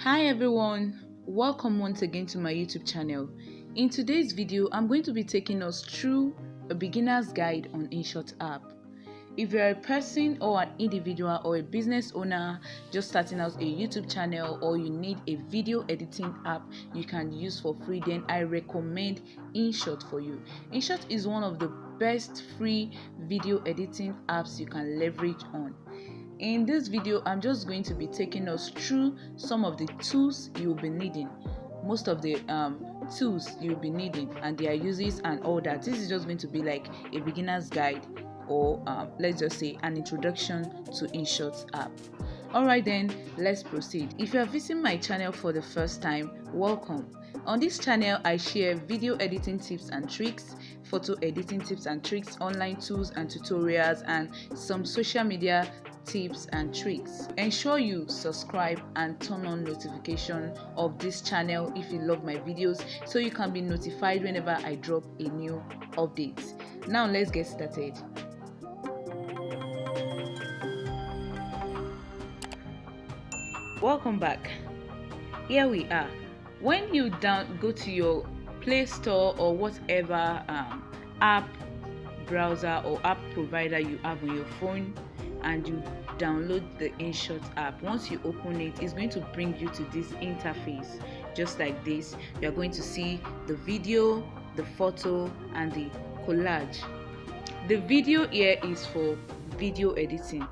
Hi everyone, welcome once again to my YouTube channel. In today's video, I'm going to be taking us through a beginner's guide on Inshot app. If you're a person or an individual or a business owner just starting out a YouTube channel, or you need a video editing app you can use for free, then I recommend Inshot for you. Inshot is one of the best free video editing apps you can leverage on. In this video, I'm just going to be taking us through some of the tools you'll be needing. Most of the tools you'll be needing and their uses and all that. This is just going to be like a beginner's guide, or let's just say an introduction to Inshot app. Alright then, let's proceed. If you are visiting my channel for the first time, welcome. On this channel, I share video editing tips and tricks, photo editing tips and tricks, online tools and tutorials, and some social media tips and tricks. Ensure you subscribe and turn on notification of this channel if you love my videos, so you can be notified whenever I drop a new update. Now let's get started. Welcome back. Here we are. When you go to your Play Store or whatever app browser or app provider you have on your phone, and you download the Inshot app, once you open it, it's going to bring you to this interface just like this. You're going to see the video, the photo, and the collage. The video here is for video editing.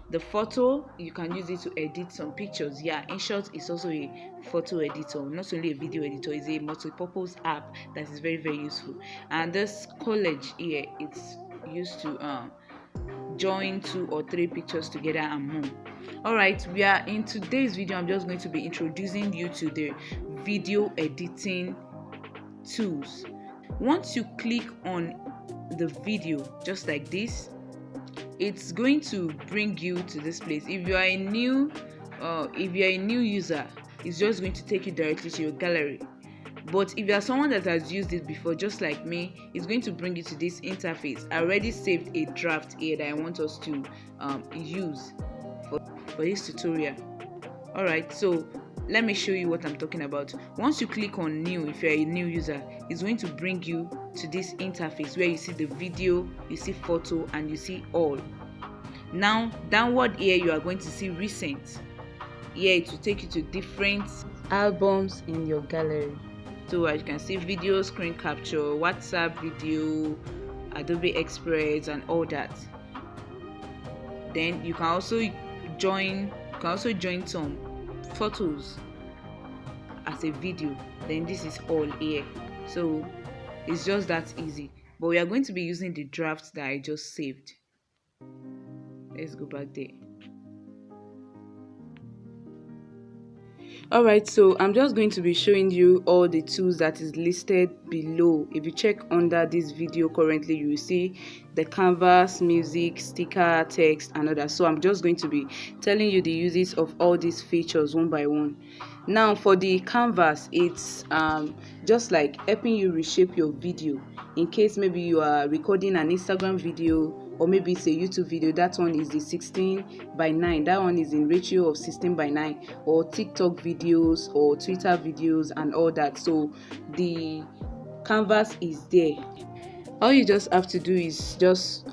The photo, you can use it to edit some pictures. Yeah, Inshot is also a photo editor, not only a video editor. It's a multi-purpose app that is very, very useful. And this collage here, it's used to join 2 or 3 pictures together and more. Alright, we are in today's video. I'm just going to be introducing you to the video editing tools. Once you click on the video just like this, it's going to bring you to this place. If you are a new user, it's just going to take you directly to your gallery. But if you are someone that has used it before, just like me, it's going to bring you to this interface. I already saved a draft here that I want us to use for this tutorial. Alright, so let me show you what I'm talking about. Once you click on new, if you're a new user, it's going to bring you to this interface where you see the video, you see photo, and you see all. Now downward here, you are going to see recent. Here it will take you to different albums in your gallery. So as you can see, video, screen capture, WhatsApp video, Adobe Express, and all that. Then you can also join some photos as a video. Then this is all here. So it's just that easy. But we are going to be using the draft that I just saved. Let's go back there. Alright, so I'm just going to be showing you all the tools that is listed below. If you check under this video currently, you will see the canvas, music, sticker, text, and others. So I'm just going to be telling you the uses of all these features one by one. Now for the canvas, it's just like helping you reshape your video. In case maybe you are recording an Instagram video, or maybe it's a YouTube video, that one is the 16:9. That one is in ratio of 16:9. Or TikTok videos or Twitter videos and all that. So the canvas is there. All you just have to do is just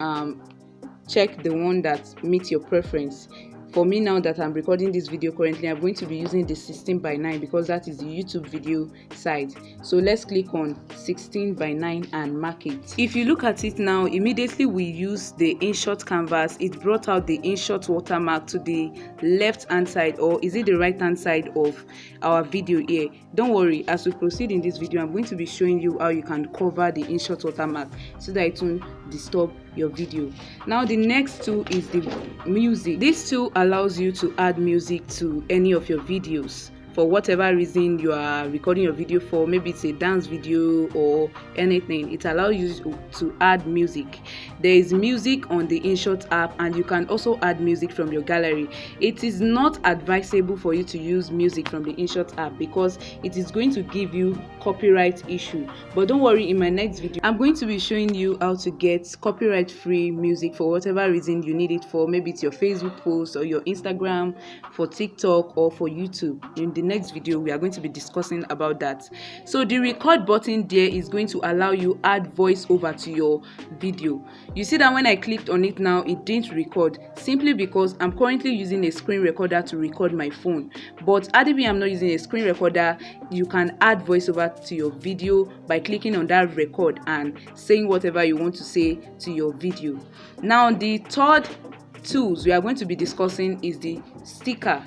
check the one that meets your preference. For me, now that I'm recording this video currently, I'm going to be using the 16:9 because that is the YouTube video side. So let's click on 16:9 and mark it. If you look at it now, immediately we use the Inshot canvas. It brought out the Inshot watermark to the left hand side, or is it the right hand side of our video here? Don't worry, as we proceed in this video, I'm going to be showing you how you can cover the Inshot watermark so that it won't disturb your video. Now the next tool is the music. This tool allows you to add music to any of your videos. For whatever reason you are recording your video for, maybe it's a dance video or anything, it allows you to add music. There is music on the Inshot app, and you can also add music from your gallery. It is not advisable for you to use music from the Inshot app because it is going to give you copyright issue. But don't worry, in my next video I'm going to be showing you how to get copyright free music for whatever reason you need it for. Maybe it's your Facebook post or your Instagram, for TikTok, or for YouTube. In the next video we are going to be discussing about that. So the record button there is going to allow you add voiceover to your video. You see that when I clicked on it now, it didn't record, simply because I'm currently using a screen recorder to record my phone. But ADB, I'm not using a screen recorder. You can add voiceover to your video by clicking on that record and saying whatever you want to say to your video. Now the third tools we are going to be discussing is the sticker.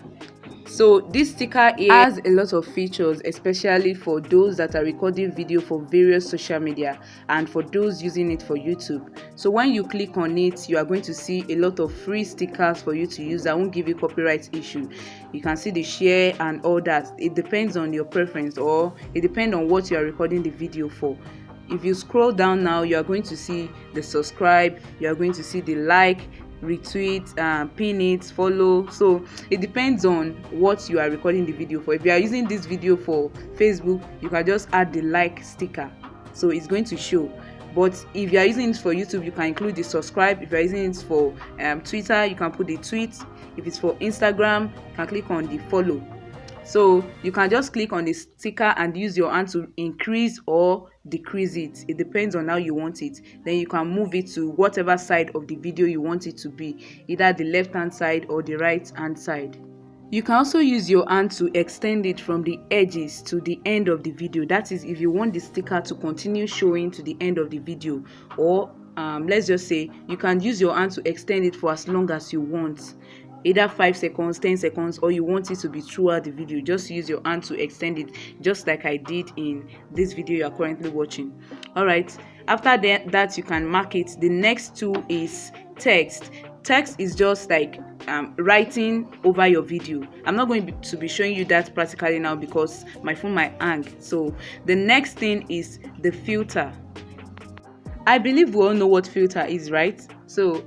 So this sticker here has a lot of features, especially for those that are recording video for various social media and for those using it for YouTube. So when you click on it, you are going to see a lot of free stickers for you to use that won't give you copyright issue. You can see the share and all that. It depends on your preference, or it depends on what you are recording the video for. If you scroll down now, you are going to see the subscribe, you are going to see the like, retweet, pin it, follow. So it depends on what you are recording the video for. If you are using this video for Facebook, you can just add the like sticker, so it's going to show. But if you are using it for YouTube, you can include the subscribe. If you are using it for Twitter, you can put the tweet. If it's for Instagram, you can click on the follow. So you can just click on the sticker and use your hand to increase or decrease it. It depends on how you want it. Then you can move it to whatever side of the video you want it to be, either the left hand side or the right hand side. You can also use your hand to extend it from the edges to the end of the video. That is, if you want the sticker to continue showing to the end of the video, or let's just say you can use your hand to extend it for as long as you want, either 5 seconds, 10 seconds, or you want it to be throughout the video. Just use your hand to extend it, just like I did in this video you are currently watching. All right, after that you can mark it. The next tool is text. Text is just like writing over your video. I'm not going to be showing you that practically now because my phone might hang. So the next thing is the filter. I believe we all know what filter is, right? So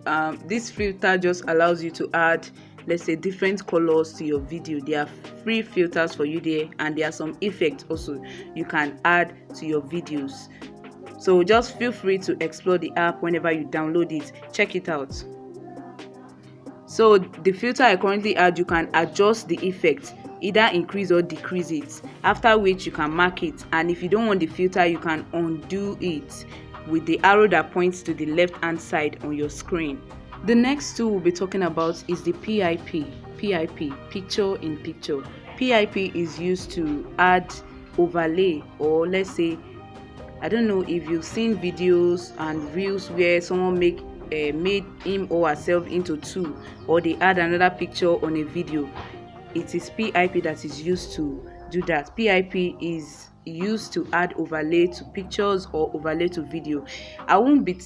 this filter just allows you to add, let's say, different colors to your video. There are free filters for you there, and there are some effects also you can add to your videos. So just feel free to explore the app whenever you download it. Check it out. So the filter I currently add, you can adjust the effect, either increase or decrease it, after which you can mark it. And if you don't want the filter, you can undo it with the arrow that points to the left hand side on your screen. The next tool we'll be talking about is the PIP, picture in picture. PIP is used to add overlay, or let's say, I don't know if you've seen videos and reels where someone made him or herself into two, or they add another picture on a video. It is PIP that is used to do that. PIP is used to add overlay to pictures or overlay to video. I won't be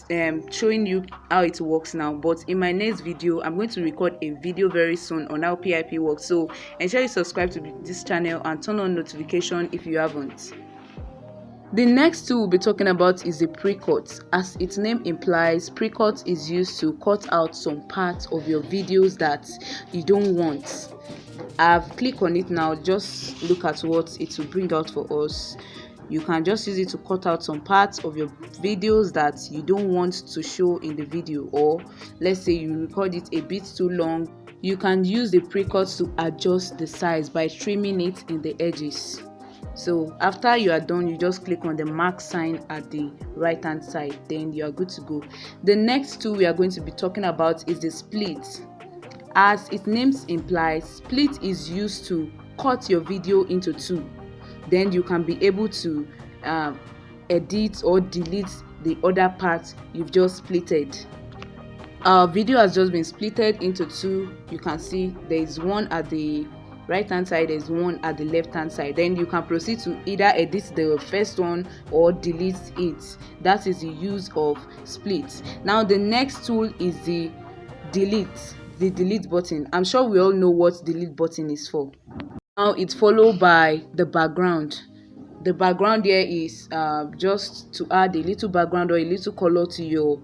showing you how it works now, but in my next video I'm going to record a video very soon on how PIP works. So ensure you subscribe to this channel and turn on notification if you haven't. The next tool we'll be talking about is the pre-cut. As its name implies, pre-cut is used to cut out some parts of your videos that you don't want. I've clicked on it now. Just look at what it will bring out for us. You can just use it to cut out some parts of your videos that you don't want to show in the video, or let's say you record it a bit too long. You can use the pre-cut to adjust the size by trimming it in the edges. So after you are done, you just click on the mark sign at the right hand side, then you are good to go. The next tool we are going to be talking about is the split. As its name implies, split is used to cut your video into two. Then you can be able to edit or delete the other part you've just splitted. Our video has just been splitted into two. You can see there is one at the right hand side, there's one at the left hand side. Then you can proceed to either edit the first one or delete it. That is the use of split. Now the next tool is the delete button. I'm sure we all know what delete button is for. Now it's followed by the background. The background here is just to add a little background or a little color to your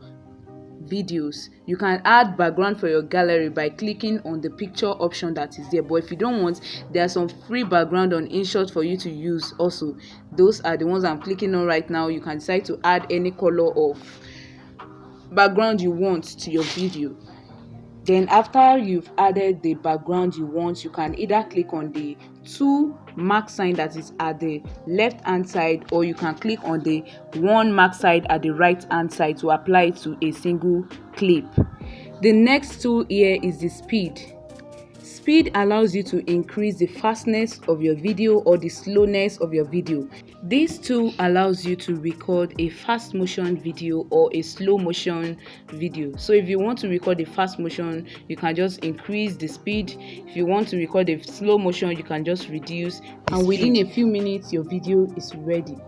videos. You can add background for your gallery by clicking on the picture option that is there, but if you don't want, there are some free background on Inshot for you to use also. Those are the ones I'm clicking on right now. You can decide to add any color of background you want to your video. Then after you've added the background you want, you can either click on the two mark sign that is at the left hand side, or you can click on the one mark side at the right hand side to apply it to a single clip. The next tool here is the speed. Speed allows you to increase the fastness of your video or the slowness of your video. This tool allows you to record a fast motion video or a slow motion video. So if you want to record a fast motion, you can just increase the speed. If you want to record a slow motion, you can just reduce the speed. Within a few minutes, your video is ready.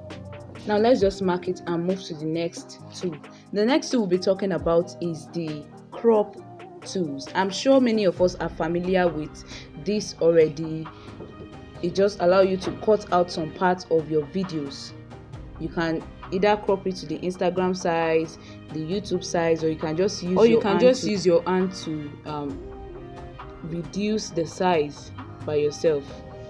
Now let's just mark it and move to the next tool. The next tool we'll be talking about is the crop tools. I'm sure many of us are familiar with this already. It just allows you to cut out some parts of your videos. You can either crop it to the Instagram size, the YouTube size, or you can just use your hand to reduce the size by yourself,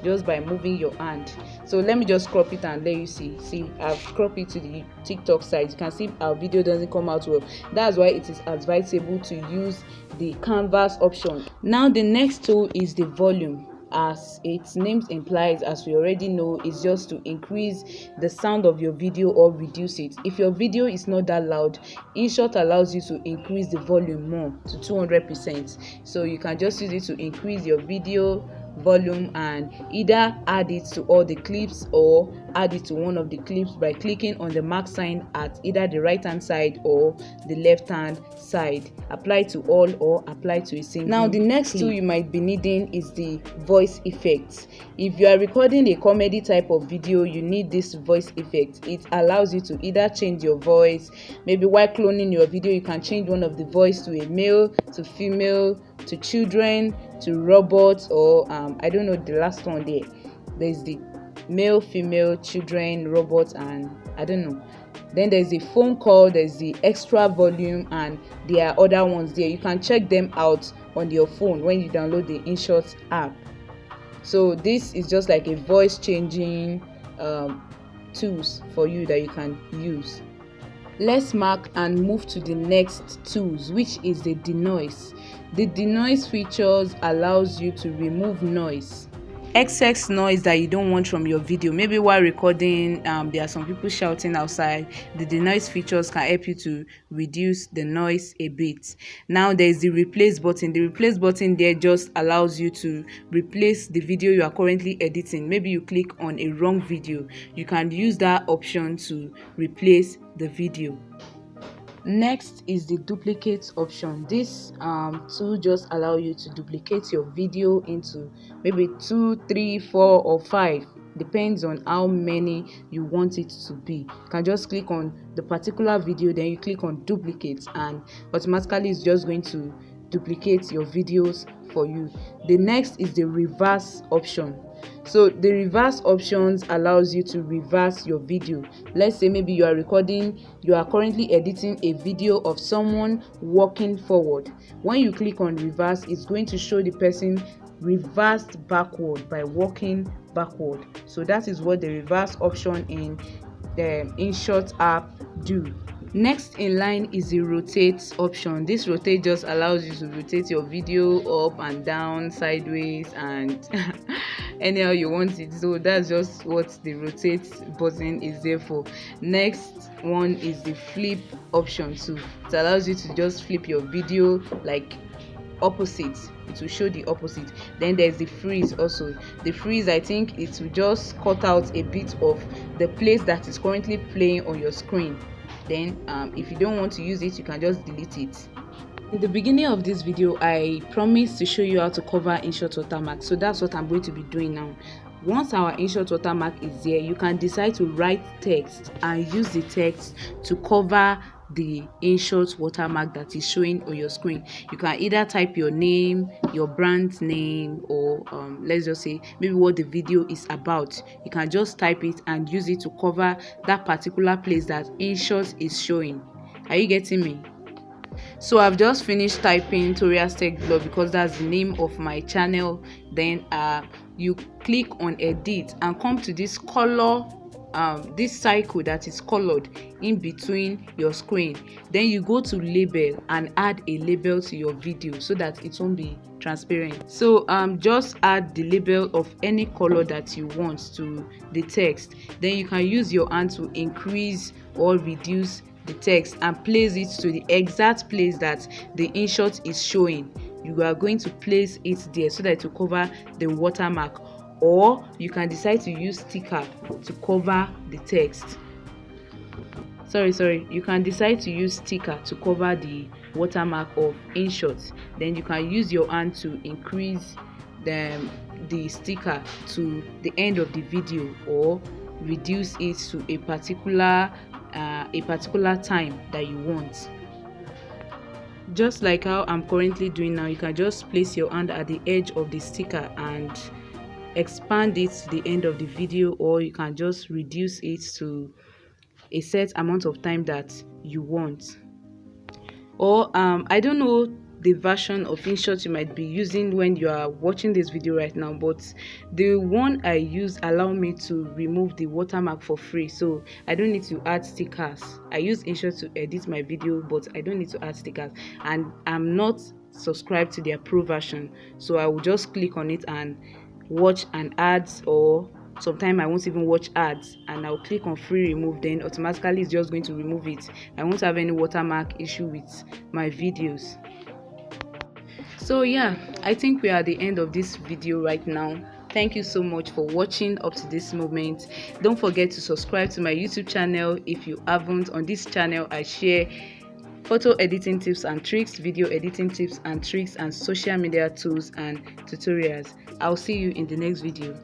just by moving your hand. So let me just crop it and let you see I've cropped it to the TikTok size. You can see our video doesn't come out well. That's why it is advisable to use the canvas option. Now the next tool is the volume. As its name implies, as we already know, is just to increase the sound of your video or reduce it. If your video is not that loud, Inshot allows you to increase the volume more to 200%. So you can just use it to increase your video volume and either add it to all the clips or add it to one of the clips by clicking on the mark sign at either the right hand side or the left hand side. Apply to all or apply to a single. Now the next tool you might be needing is the voice effects. If you are recording a comedy type of video, you need this voice effect. It allows you to either change your voice, maybe while cloning your video you can change one of the voice to a male, to female, to children, to robots, or I don't know the last one there. There's the male, female, children, robots, and I don't know. Then there's the phone call, there's the extra volume, and there are other ones there. You can check them out on your phone when you download the Inshot app. So this is just like a voice changing tools for you that you can use. Let's mark and move to the next tools, which is the denoise. The denoise features allows you to remove noise, excess noise that you don't want from your video. Maybe while recording there are some people shouting outside. The denoise features can help you to reduce the noise a bit. Now there's the replace button. The replace button there just allows you to replace the video you are currently editing. Maybe you click on a wrong video, you can use that option to replace the video. Next is the duplicate option. This tool just allow you to duplicate your video into maybe 2, 3, 4, or 5. Depends on how many you want it to be. You can just click on the particular video, then you click on duplicate, and automatically it's just going to duplicate your videos for you. The next is the reverse option. So the reverse options allows you to reverse your video. Let's say maybe you are currently editing a video of someone walking forward. When you click on reverse, it's going to show the person reversed backward by walking backward. So that is what the reverse option in the Inshot app do. Next in line is the rotate option. This rotate just allows you to rotate your video up and down, sideways, and anyhow you want it. So that's just what the rotate button is there for. Next one is the flip option too. It allows you to just flip your video like opposite. It will show the opposite. Then there's the freeze also. The freeze, I think it will just cut out a bit of the place that is currently playing on your screen. Then if you don't want to use it, you can just delete it. In the beginning of this video, I promised to show you how to cover Inshot watermark, so that's what I'm going to be doing now. Once our Inshot watermark is there, you can decide to write text and use the text to cover the Inshot watermark that is showing on your screen. You can either type your name, your brand name, or let's just say maybe what the video is about. You can just type it and use it to cover that particular place that Inshot is showing. Are you getting me? So I've just finished typing Toria's Tech Blog because that's the name of my channel. Then you click on edit and come to this color, this cycle that is colored in between your screen. Then you go to label and add a label to your video so that it won't be transparent. So just add the label of any color that you want to the text. Then you can use your hand to increase or reduce the text and place it to the exact place that the InShot is showing. You are going to place it there so that it will cover the watermark, or you can decide to use sticker to cover the text. You can decide to use sticker to cover the watermark of InShot. Then you can use your hand to increase the sticker to the end of the video, or reduce it to a particular time that you want. Just like how I'm currently doing now, you can just place your hand at the edge of the sticker and expand it to the end of the video, or you can just reduce it to a set amount of time that you want. Or I don't know the version of InShot you might be using when you are watching this video right now, but the one I use allow me to remove the watermark for free, so I don't need to add stickers. I use InShot to edit my video, but I don't need to add stickers, and I'm not subscribed to their pro version, so I will just click on it and watch an ads, or sometimes I won't even watch ads, and I'll click on free remove, then automatically it's just going to remove it. I won't have any watermark issue with my videos. So yeah, I think we are at the end of this video right now. Thank you so much for watching up to this moment. Don't forget to subscribe to my YouTube channel if you haven't. On this channel I share photo editing tips and tricks, video editing tips and tricks, and social media tools and tutorials. I'll see you in the next video.